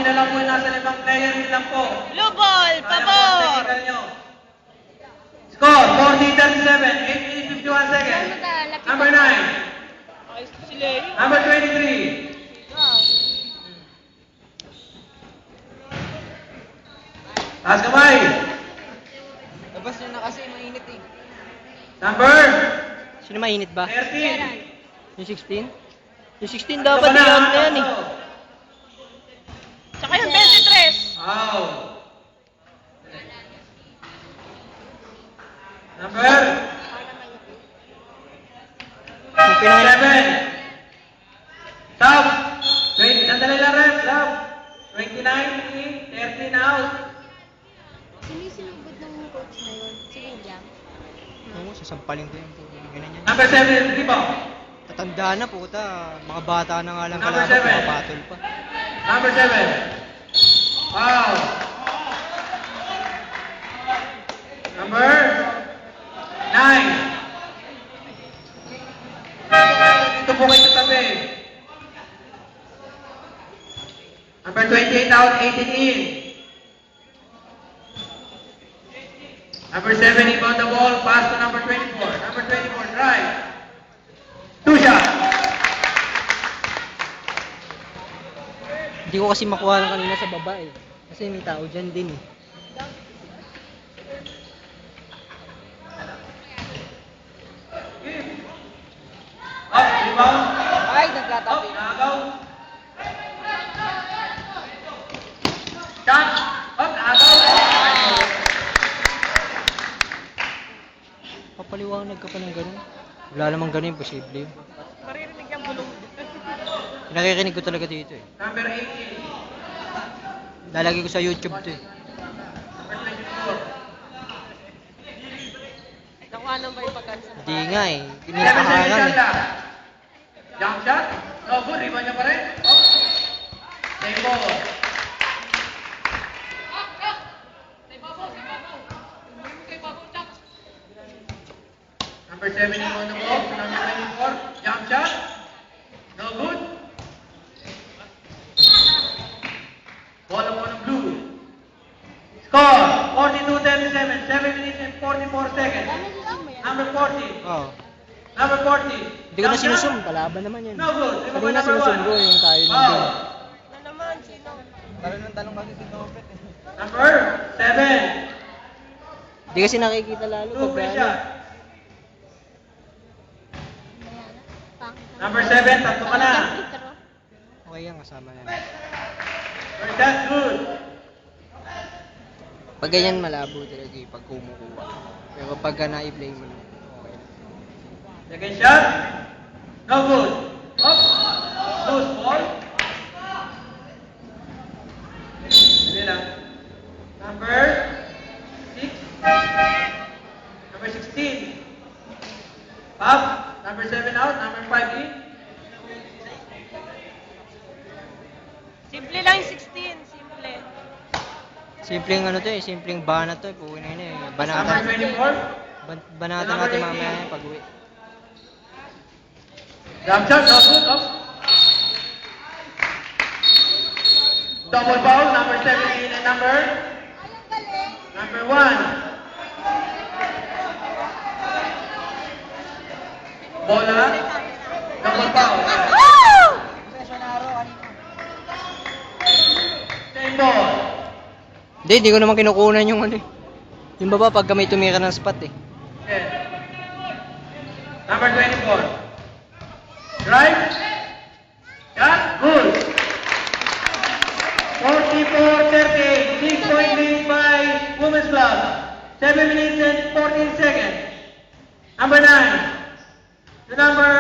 konti na lang po yung nasa 5 player, yun lang po. Blue ball, Kaya po ang pabor! technical nyo. Score, 40-37, 8 minutes 51 seconds. Number 9. Ayos si Leo. Number 23. Taas kamay. Labas nyo na kasi, mainit eh. Number Sino mainit ba? 13. Yung 16? Yung 16 dapat i-out na yan eh. Tsaka yung 23. Wow. Number Yung pinaka... 7. Stop. 20. Sandali lang rin. Stop. 29, 13 out. Sino yung sinugod ng coach na yun? Si William? Oo, sasampalin ko yung ganyan yan. Number 7, rebound. Tatanda na puta. Mga bata na nga lang Number kalaban, 7. mga battle pa. Number 7. Wow. Number 9. Dito po kayo sa tabi. Number 28 out, 18 in. Number 7, rebound the ball, pass to number 24. Number 24, drive. 2 shot. Hindi ko kasi makuha ng kanina sa baba eh. Kasi may tao dyan din eh. Up, rebound. Ay, Up, nagkatabi. nagaw. Shot. Up, nagaw. Papaliwanag ka pa ng ganun. Wala namang ganun, imposible yun. Maririnig yung bulong. Nakikinig ko talaga dito eh. Number 18. Lalagay ko sa YouTube to eh. Number 24. Nakuha nang ba yung pagkansa? Hindi nga eh. 7 Pinakaharang seconds eh. lang. Jump shot. No good. Rebound niya pa rin. Up. Same ball. Number 7 on the ball. Number 24. Jump shot. No good. Ball upon the blue. Score 42-37. 7 minutes and 44 seconds. Number 40. Oo. Number 40. Hindi ko na sinusum. Kalaban naman yan. No good. Kanina sinusum ko yung tayo ng Foul. game. Na naman, sino? Talon ng talong kasi si Topet eh. Number 7. Hindi kasi nakikita lalo Two pag free ano. shot. Number 7, tatlo ka na. Okay yan, kasama yan. First shot, good. Pag ganyan malabo talaga eh, pag kumukuha. Pero pag na-i-play mo, okay lang. Second shot. No good. Up. Loose ball. Hindi lang. Number 6. Number 16. Up. Number 7 out. Number 5 in. Simple lang yung 16. Simple. Simpleng ano to eh, simpleng banat to eh, puwi na yun eh. Number Banata. 24. Banata natin mamaya yan pag uwi. Jump shot. No good. Up. Double foul. Number 17 and number 1. Bola. Double foul. Same ball. Hindi ko naman kinukunan yung ano eh. Yung baba pag may tumira ng spot eh. Okay. Number 24. Drive. Shot. Good. 44-38. 6-point lead by Women's Club. 7 minutes and 14 seconds. Number 9. To number